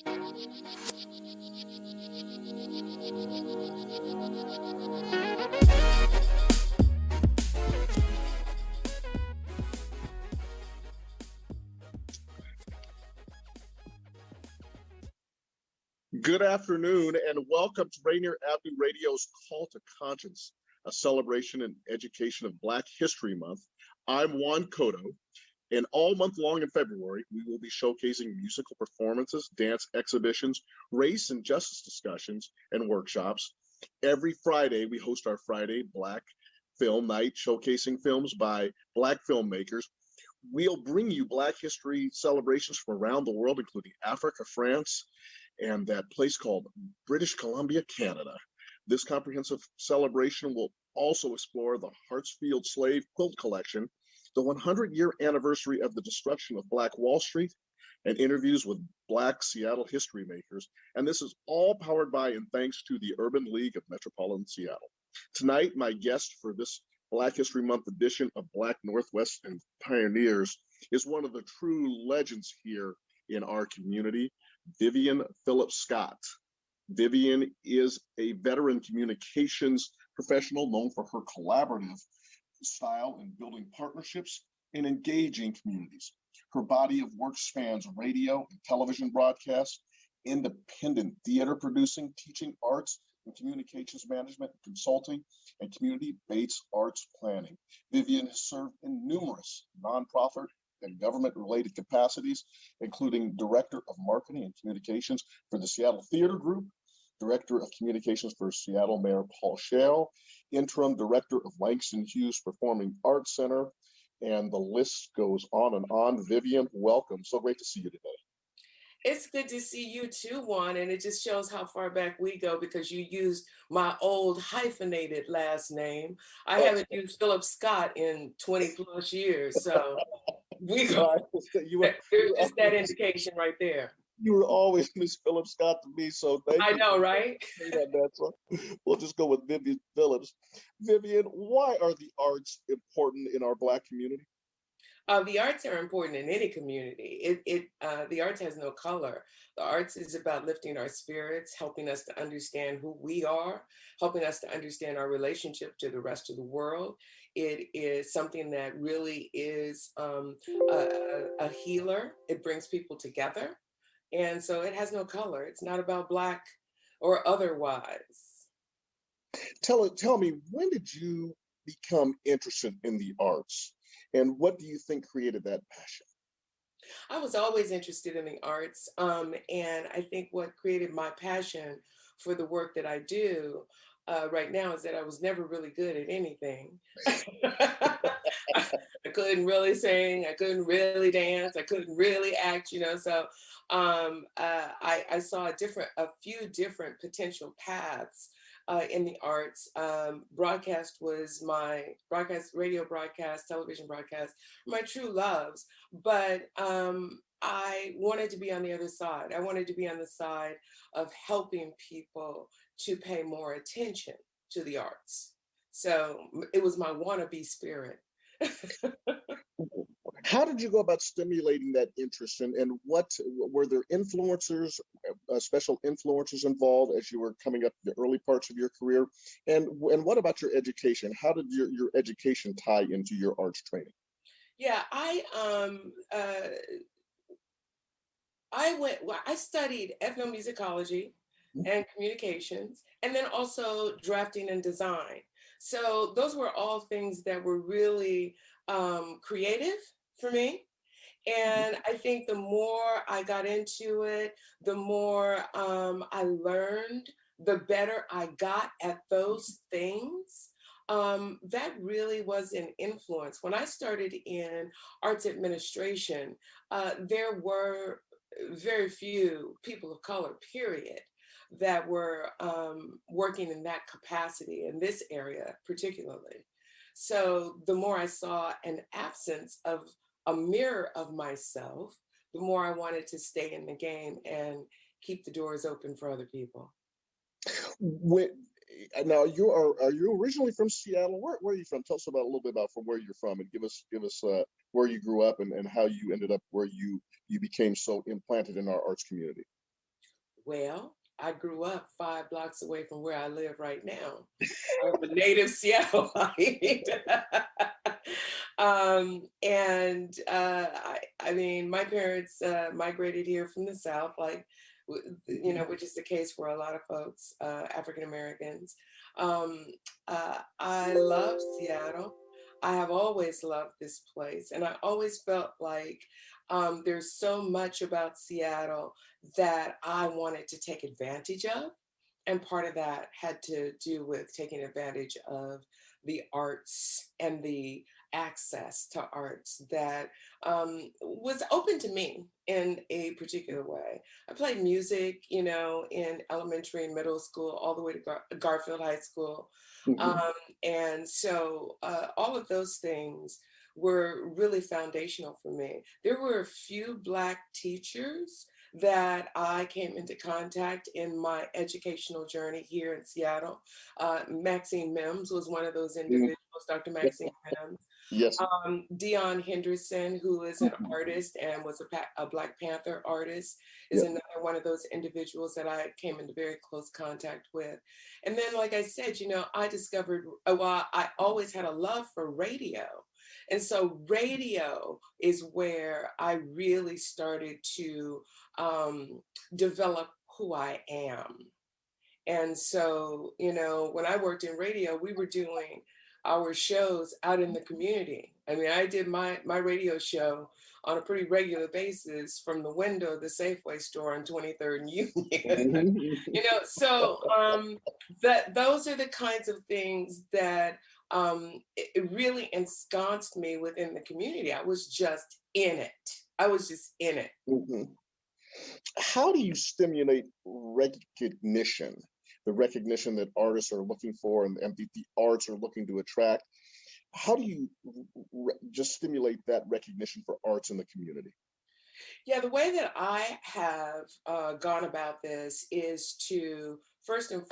Good afternoon and welcome to Rainier Avenue Radio's Call to Conscience, a celebration and education of Black History Month. I'm Juan Cotto, and all month long in February, we will be showcasing musical performances, dance exhibitions, race and justice discussions, and workshops. Every Friday, we host our Friday Black Film Night, showcasing films by Black filmmakers. We'll bring you Black history celebrations from around the world, including Africa, France, and that place called British Columbia, Canada. This comprehensive celebration will also explore the Hartsfield Slave Quilt Collection, the 100-year anniversary of the destruction of Black Wall Street, and interviews with Black Seattle history makers. And this is all powered by and thanks to the Urban League of Metropolitan Seattle. Tonight, my guest for this Black History Month edition of Black Northwest and Pioneers is one of the true legends here in our community, Vivian Phillips Scott. Vivian is a veteran communications professional known for her collaborative style in building partnerships and engaging communities. Her body of work spans radio and television broadcasts, independent theater producing, teaching arts and communications management, consulting, and community-based arts planning. Vivian has served in numerous nonprofit and government-related capacities, including Director of Marketing and Communications for the Seattle Theater Group, Director of Communications for Seattle Mayor Paul Shale, Interim Director of Langston Hughes Performing Arts Center, and the list goes on and on. Vivian, welcome. So great to see you today. It's good to see you too, Juan, and it just shows how far back we go because you used my old hyphenated last name. I haven't used Phillips Scott in 20 plus years, so we go. There's just that indication right there. You were always Miss Phillips Scott to me, so thank you. I know, right? So we'll just go with Vivian Phillips. Vivian, why are the arts important in our Black community? The arts are important in any community. The arts has no color. The arts is about lifting our spirits, helping us to understand who we are, helping us to understand our relationship to the rest of the world. It is something that really is a healer. It brings people together. And so it has no color. It's not about Black or otherwise. Tell me, when did you become interested in the arts? And what do you think created that passion? I was always interested in the arts. And I think what created my passion for the work that I do right now is that I was never really good at anything. I couldn't really sing. I couldn't really dance. I couldn't really act, So I saw a few different potential paths in the arts. Broadcast was my radio broadcast, television broadcast, my true loves. But I wanted to be on the other side. I wanted to be on the side of helping people to pay more attention to the arts. So it was my wannabe spirit. How did you go about stimulating that interest, and what were there influencers, special influencers involved as you were coming up the early parts of your career? And what about your education? How did your education tie into your arts training? Yeah, I studied ethnomusicology and communications, and then also drafting and design. So those were all things that were really creative for me. And I think the more I got into it, the more I learned, the better I got at those things. That really was an influence. When I started in arts administration, there were very few people of color, period, that were working in that capacity in this area particularly. So the more I saw an absence of a mirror of myself, the more I wanted to stay in the game and keep the doors open for other people. Now are you originally from Seattle? Where are you from? Tell us a little bit about from where you're from, and give us where you grew up and how you ended up where you became so implanted in our arts community. Well, I grew up 5 blocks away from where I live right now. I'm a native Seattleite. I mean, my parents migrated here from the South, like, which is the case for a lot of folks, African Americans. Um, I love Seattle. I have always loved this place, and I always felt like there's so much about Seattle that I wanted to take advantage of. And part of that had to do with taking advantage of the arts and the access to arts that was open to me in a particular way. I played music, in elementary and middle school, all the way to Garfield High School. Mhm. And so all of those things were really foundational for me. There were a few Black teachers that I came into contact in my educational journey here in Seattle. Maxine Mims was one of those Mm. individuals, Dr. Maxine Mims. Yes. Dion Henderson, who is an artist and was a Black Panther artist, is Yeah. another one of those individuals that I came into very close contact with. And then, like I said, I discovered, well, I always had a love for radio. And so radio is where I really started to develop who I am. And so, when I worked in radio, we were doing our shows out in the community. I mean, I did my radio show on a pretty regular basis from the window of the Safeway store on 23rd and Union. Mhm. So that those are the kinds of things that it really ensconced me within the community. I was just in it. I was just in it. Mhm. How do you stimulate recognition, the recognition that artists are looking for and the arts are looking to attract? How do you just stimulate that recognition for arts in the community? Yeah, the way that I have gone about this is to first and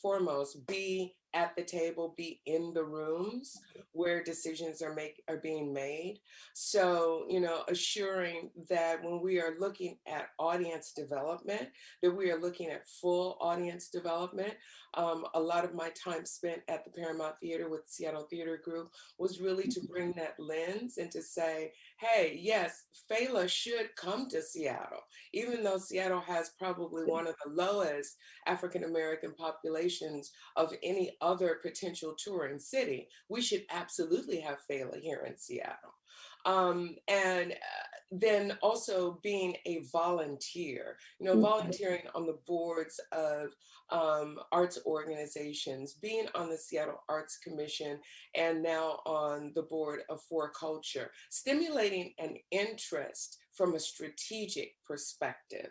foremost be at the table, be in the rooms where decisions are being made. So, assuring that when we are looking at audience development, that we are looking at full audience development. A lot of my time spent at the Paramount Theater with Seattle Theater Group was really to bring that lens and to say, hey, yes, Fela should come to Seattle, even though Seattle has probably one of the lowest African American populations of any other potential touring city. We should absolutely have Fela here in Seattle. And then also being a volunteer, volunteering on the boards of arts organizations, being on the Seattle Arts Commission, and now on the board of For Culture, stimulating an interest from a strategic perspective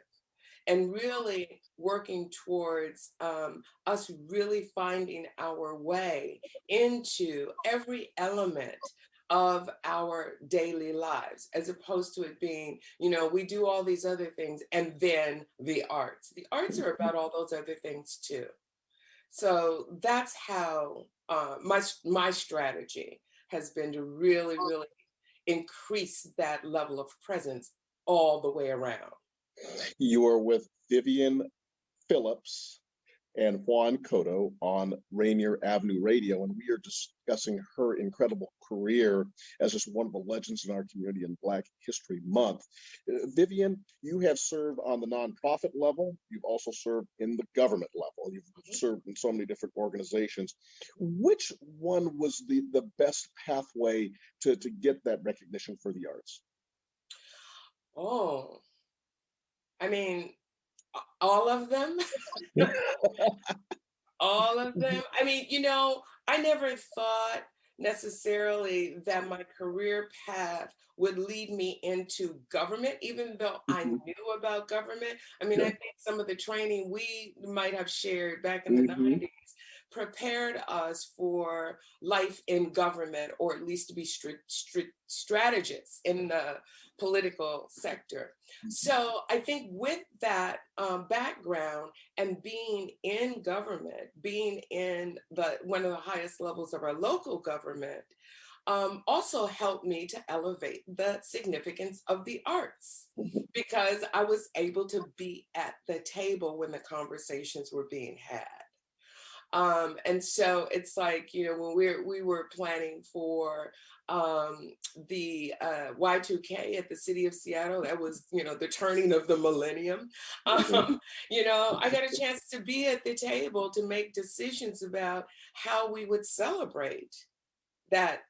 and really working towards us really finding our way into every element of our daily lives, as opposed to it being, we do all these other things and then the arts. The arts are about all those other things too. So that's how my strategy has been to really, really increase that level of presence all the way around. You are with Vivian Phillips and Juan Cotto on Rainier Avenue Radio, and we are discussing her incredible career as just one of the legends in our community in Black History Month. Vivian, you have served on the nonprofit level. You've also served in the government level. You've served in so many different organizations. Which one was the best pathway to get that recognition for the arts? Oh, I mean, all of them. All of them. I mean, I never thought necessarily that my career path would lead me into government, even though I Mhm. knew about government. I mean, I Yeah. think some of the training we might have shared back in the Mhm. 90s prepared us for life in government, or at least to be strategists in the political sector. So I think with that background, and being in government, being in one of the highest levels of our local government, also helped me to elevate the significance of the arts Mhm. because I was able to be at the table when the conversations were being had. And so it's like, when we were planning for the Y2K at the city of Seattle, that was, the turning of the millennium. Mhm. Um, I got a chance to be at the table to make decisions about how we would celebrate that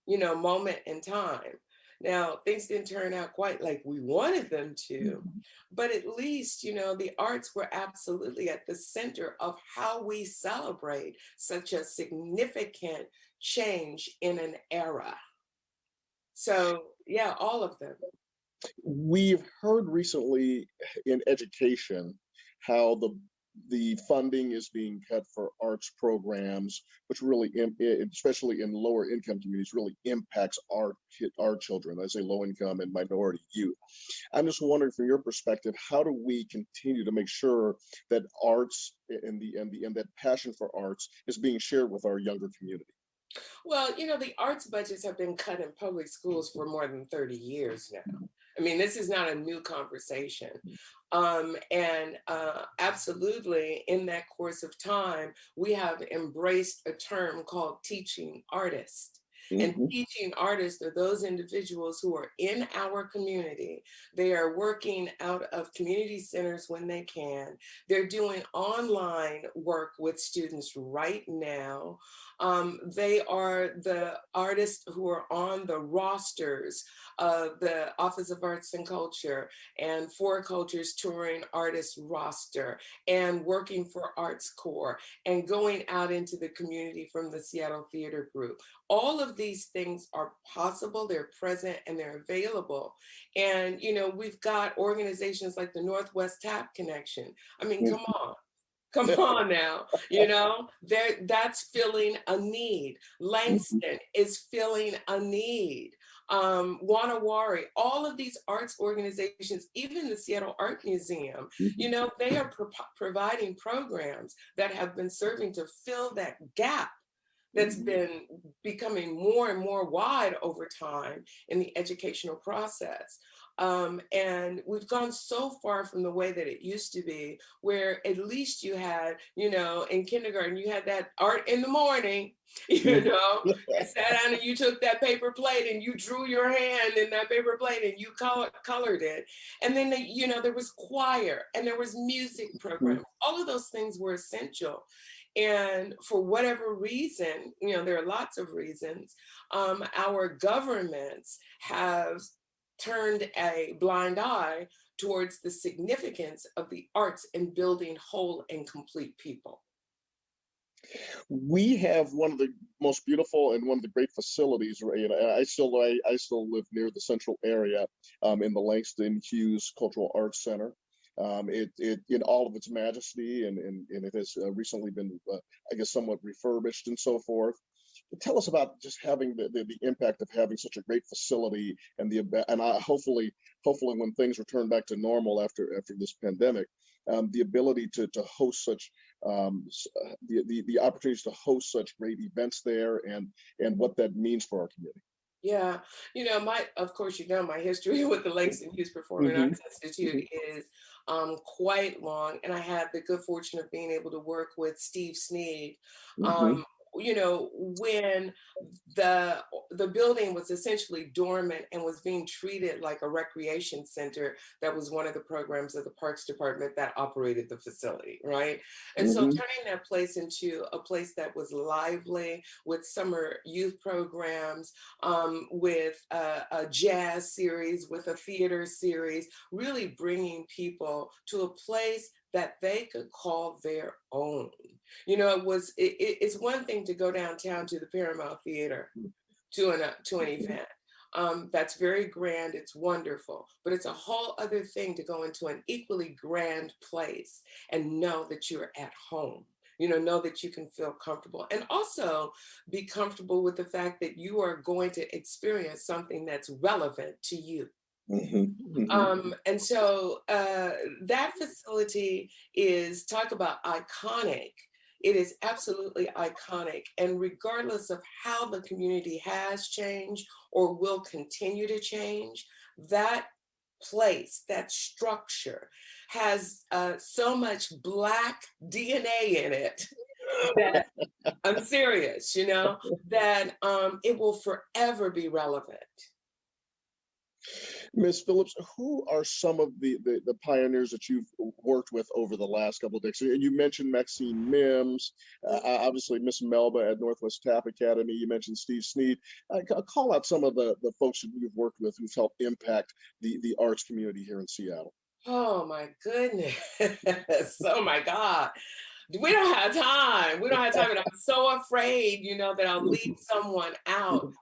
moment in time. Now, things didn't turn out quite like we wanted them to, Mhm. but at least, the arts were absolutely at the center of how we celebrate such a significant change in an era. So, yeah, all of them. We've heard recently in education how the funding is being cut for arts programs, which really, especially in lower income communities, really impacts our children, as a low income and minority youth. I'm just wondering, from your perspective, how do we continue to make sure that arts and that passion for arts is being shared with our younger community? Well, the arts budgets have been cut in public schools for more than 30 years now. I mean, this is not a new conversation. And absolutely, in that course of time, we have embraced a term called teaching artist. And Mhm. teaching artists are those individuals who are in our community. They are working out of community centers when they can. They're doing online work with students right now. They are the artists who are on the rosters of the Office of Arts and Culture and Four Cultures Touring Artist roster and working for Arts Corps and going out into the community from the Seattle Theater Group. All of these things are possible, they're present, and they're available. And, we've got organizations like the Northwest Tap Connection. I mean, come Mhm. on. Come on now, that's filling a need. Mhm. Langston is filling a need. Wanawari, all of these arts organizations, even the Seattle Art Museum, Mhm. they are providing programs that have been serving to fill that gap that's Mhm. been becoming more and more wide over time in the educational process. And we've gone so far from the way that it used to be, where at least you had, in kindergarten, you had that art in the morning, you Mhm. know, you sat down and you took that paper plate and you drew your hand in that paper plate and you colored it. And then, there was choir and there was music Mhm. programs. All of those things were essential. And for whatever reason, there are lots of reasons, our governments have turned a blind eye towards the significance of the arts in building whole and complete people. We have one of the most beautiful and one of the great facilities. Right, and I still live near the central area, in the Langston Hughes Cultural Arts Center. It in all of its majesty, and it has recently been, I guess, somewhat refurbished and so forth. Tell us about just having the impact of having such a great facility, and hopefully when things return back to normal after this pandemic, the ability to host such, the opportunities to host such great events there, and what that means for our community. Yeah, of course, my history with the Langston Hughes Performing Hmm. Arts Institute is quite long, and I had the good fortune of being able to work with Steve Sneed. Hmm. Um, when the building was essentially dormant and was being treated like a recreation center, that was one of the programs of the Parks Department that operated the facility, right? And so Hmm. turning that place into a place that was lively with summer youth programs, with a jazz series, with a theater series, really bringing people to a place that they could call their own. It's one thing to go downtown to the Paramount Theater to an event. That's very grand, it's wonderful, but it's a whole other thing to go into an equally grand place and know that you're at home. Know that you can feel comfortable and also be comfortable with the fact that you are going to experience something that's relevant to you. Hmm. Hmm. And so that facility is, talk about iconic. it is absolutely iconic. And regardless of how the community has changed or will continue to change, that place, that structure has so much Black DNA in it that I'm serious, that it will forever be relevant. Ms. Phillips, who are some of the pioneers that you've worked with over the last couple of decades? And you mentioned Maxine Mims, obviously Miss Melba at Northwest Tap Academy. You mentioned Steve Sneed. Call out some of the folks that you've worked with who've helped impact the arts community here in Seattle. Oh my goodness. Oh my God. We don't have time. We don't have time. And I'm so afraid, that I'll leave someone out.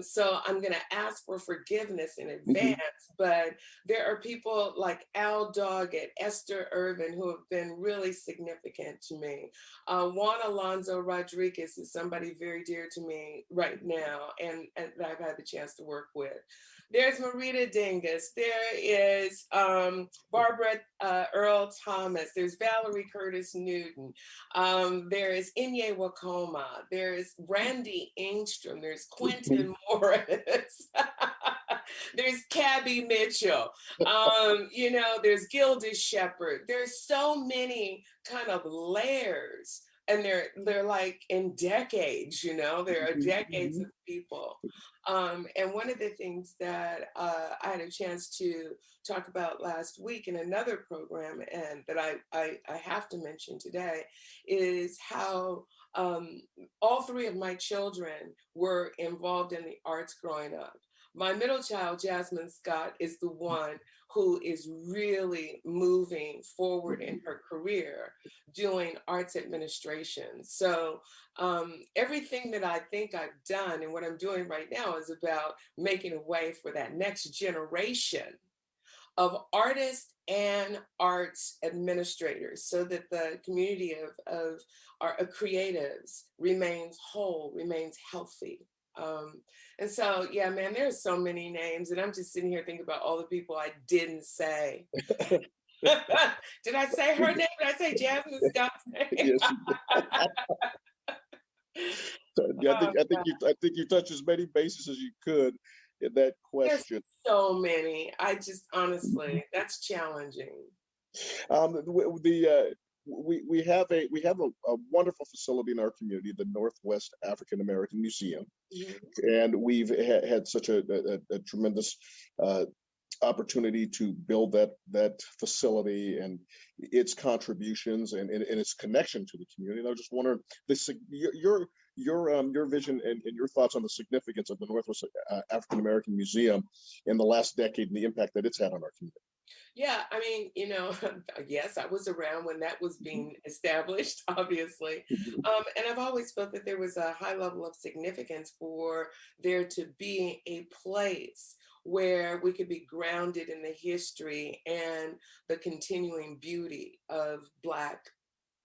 So I'm going to ask for forgiveness in advance. But there are people like Al Doggett, Esther Irvin, who have been really significant to me. Juan Alonzo Rodriguez is somebody very dear to me right now, and that I've had the chance to work with. There's Marita Dingus. There is Barbara Earl Thomas. There's Valerie Curtis Newton. There is Inye Wakoma. There's Randy Engstrom. There's Quentin Morris. There's Cabby Mitchell. There's Gilda Shepherd. There's so many kind of layers. And they're like in decades, there are decades of people. And one of the things that I had a chance to talk about last week in another program, and that I have to mention today, is how all three of my children were involved in the arts growing up. My middle child, Jasmine Scott, is the one who is really moving forward in her career doing arts administration. So everything that I think I've done and what I'm doing right now is about making a way for that next generation of artists and arts administrators, so that the community of our creatives remains whole, remains healthy. And so, yeah, man, there's so many names, and I'm just sitting here thinking about all the people I didn't say. Did I say her name? Did I say Jasmine Scott's name? Yes. Yeah, I think you touched as many bases as you could in that question. There's so many. I just honestly, that's challenging. We have a wonderful facility in our community, the Northwest African American Museum, and we've had such a tremendous opportunity to build that facility and its contributions and its connection to the community. And I was just wondering your vision and your thoughts on the significance of the Northwest African American Museum in the last decade and the impact that it's had on our community. Yeah, I mean, yes, I was around when that was being established, obviously. And I've always felt that there was a high level of significance for there to be a place where we could be grounded in the history and the continuing beauty of Black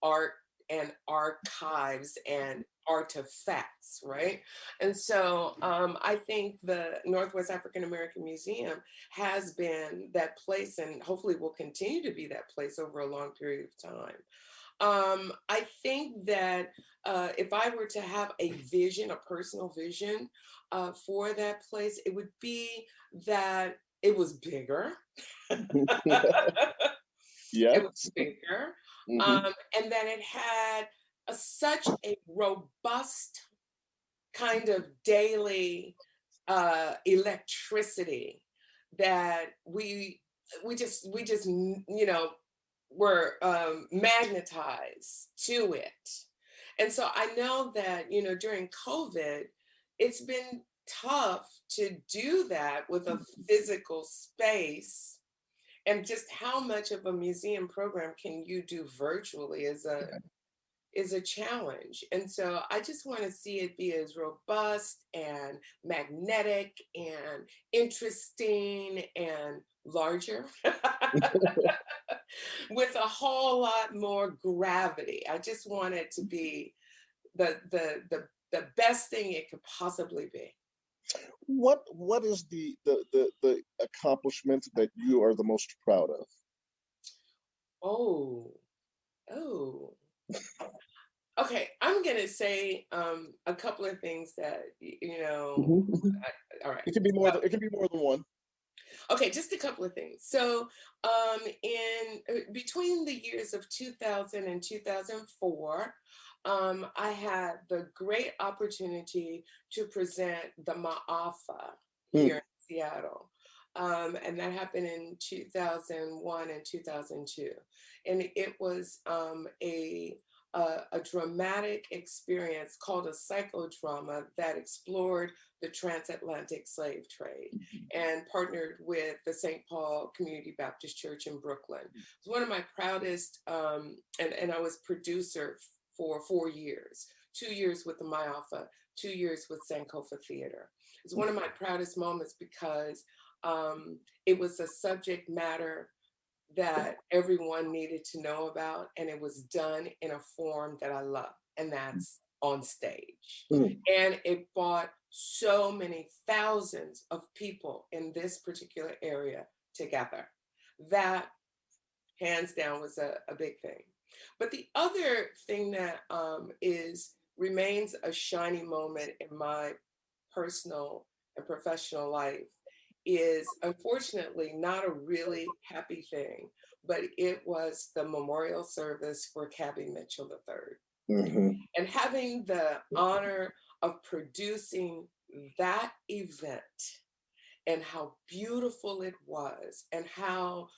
art and archives and artifacts, right? And so I think the Northwest African American Museum has been that place, and hopefully will continue to be that place over a long period of time. I think that if I were to have a vision, a personal vision for that place, it would be that it was bigger. Yeah. It was bigger. And that it had such a robust kind of daily electricity that we just were magnetized to it. And so I know that during COVID, it's been tough to do that with a physical space. And just how much of a museum program can you do virtually is a challenge. And so I just want to see it be as robust and magnetic and interesting and larger with a whole lot more gravity. I just want it to be the best thing it could possibly be. What is the accomplishment that you are the most proud of? Oh. Okay, I'm gonna say a couple of things that Mhm, mhm. all right. It can be more than one. Okay, just a couple of things. So, in between the years of 2000 and 2004, I had the great opportunity to present the Ma'afa here Mm, in Seattle. And that happened in 2001 and 2002. And it was a dramatic experience called a psychodrama that explored the transatlantic slave trade and partnered with the St. Paul Community Baptist Church in Brooklyn. It was one of my proudest, and I was producer for 4 years, 2 years with the My Alpha, 2 years with Sankofa Theater. It's one of my proudest moments because it was a subject matter that everyone needed to know about, and it was done in a form that I love, and that's on stage. mm. And it brought so many thousands of people in this particular area together. That, hands down, was a big thing. But the other thing that is remains a shining moment in my personal and professional life is unfortunately not a really happy thing, but it was the memorial service for Cabby Mitchell III. Mhm. And having the honor of producing that event and how beautiful it was and how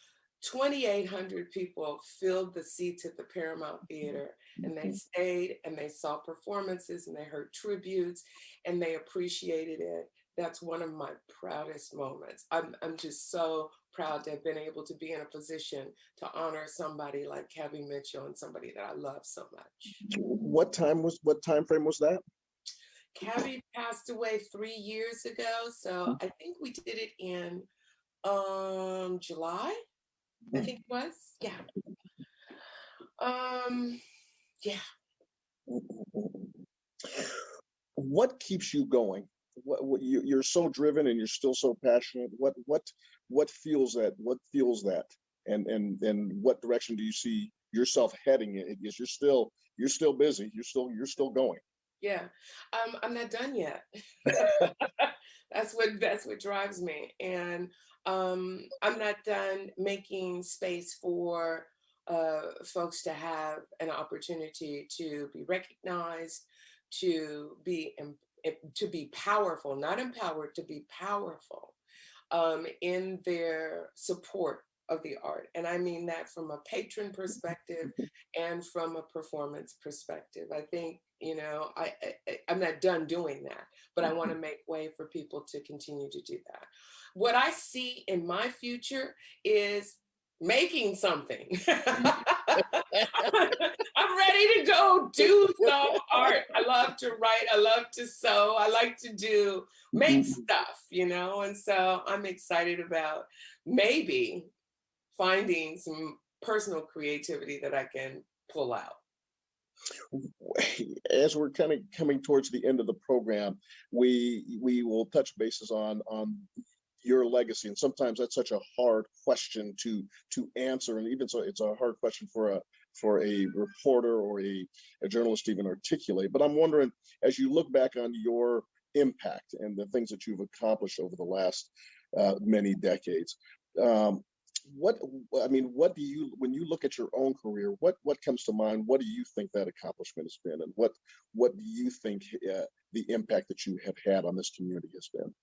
2,800 people filled the seats at the Paramount Theater, and they stayed and they saw performances and they heard tributes and they appreciated it. That's one of my proudest moments. I'm just so proud to have been able to be in a position to honor somebody like Cabby Mitchell and somebody that I love so much. What time frame was that? Cabby passed away 3 years ago, so I think we did it in July. I think it was. Yeah. Um, yeah. What keeps you going? You're so driven and you're still so passionate. What fuels that? What fuels that? And what direction do you see yourself heading in? Because you're still busy. You're still going. Yeah. I'm not done yet. That's what drives me. And I'm not done making space for folks to have an opportunity to be recognized, to be powerful, not empowered, to be powerful in their support of the art. And I mean that from a patron perspective and from a performance perspective. I think, I'm not done doing that, but I want to make way for people to continue to do that. What I see in my future is making something. I'm ready to go do some art. I love to write. I love to sew. I like to make stuff, and so I'm excited about maybe finding some personal creativity that I can pull out. As we're kind of coming towards the end of the program, we will touch bases on your legacy, and sometimes that's such a hard question to answer, and even so, it's a hard question for a reporter or a journalist to even articulate. But I'm wondering, as you look back on your impact and the things that you've accomplished over the last many decades, um, what what do you, when you look at your own career, what comes to mind? What do you think that accomplishment has been, and what do you think the impact that you have had on this community has been?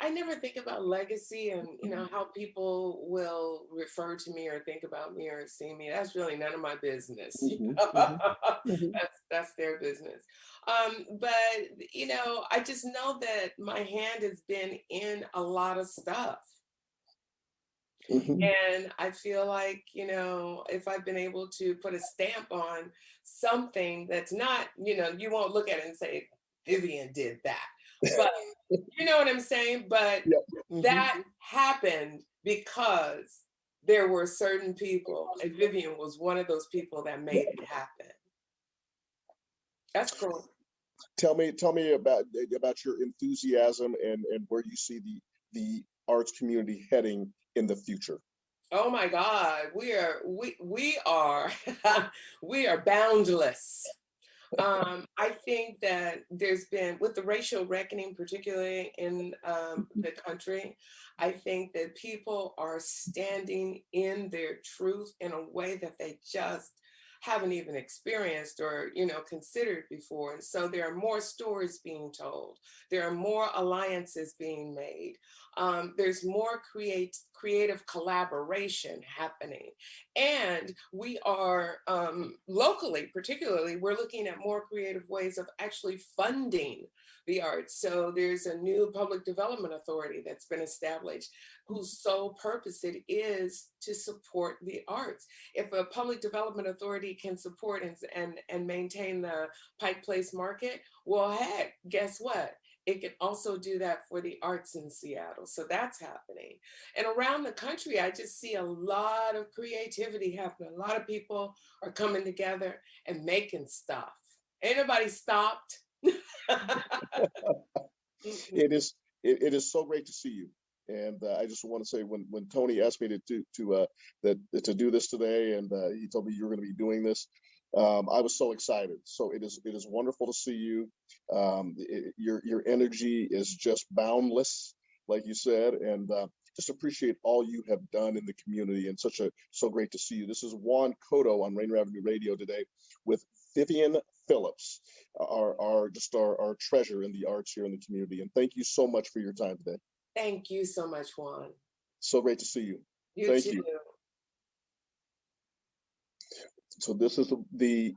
I never think about legacy and how people will refer to me or think about me or see me. That's really none of my business. Mhm, mhm, mhm, That's their business. But I just know that my hand has been in a lot of stuff. mhm. And I feel like, if I've been able to put a stamp on something that's not, you won't look at it and say, Vivian did that. But you know what I'm saying? But Yep. Mhm. that happened because there were certain people, and Vivian was one of those people that made it happen. That's cool. Tell me about your enthusiasm and where you see the arts community heading in the future. Oh my God, we are we are boundless. I think that there's been, with the racial reckoning, particularly in the country, I think that people are standing in their truth in a way that they just haven't even experienced or, considered before. And so there are more stories being told. There are more alliances being made. There's more creative collaboration happening. And we are locally, particularly, we're looking at more creative ways of actually funding the arts. So there's a new public development authority that's been established whose sole purpose it is to support the arts. If a public development authority can support and maintain the Pike Place market, well, heck, guess what? It can also do that for the arts in Seattle. So that's happening. And around the country, I just see a lot of creativity happening. A lot of people are coming together and making stuff. Ain't nobody stopped. It is so great to see you. And I just want to say, when Tony asked me to do this today, and he told me you were going to be doing this, I was so excited. So it is wonderful to see you. Your energy is just boundless, like you said, and just appreciate all you have done in the community. And so great to see you. This is Juan Cotto on Rainier Avenue Radio today with Vivian Phillips, our treasure in the arts here in the community. And thank you so much for your time today. Thank you so much, Juan. So great to see you. You Thank too. you. So this is the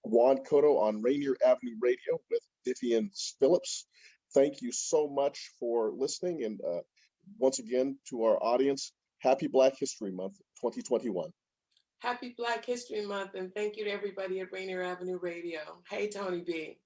Juan Cotto on Rainier Avenue Radio with Vivian Phillips. Thank you so much for listening. And once again, to our audience, happy Black History Month 2021. Happy Black History Month, and thank you to everybody at Rainier Avenue Radio. Hey, Tony B.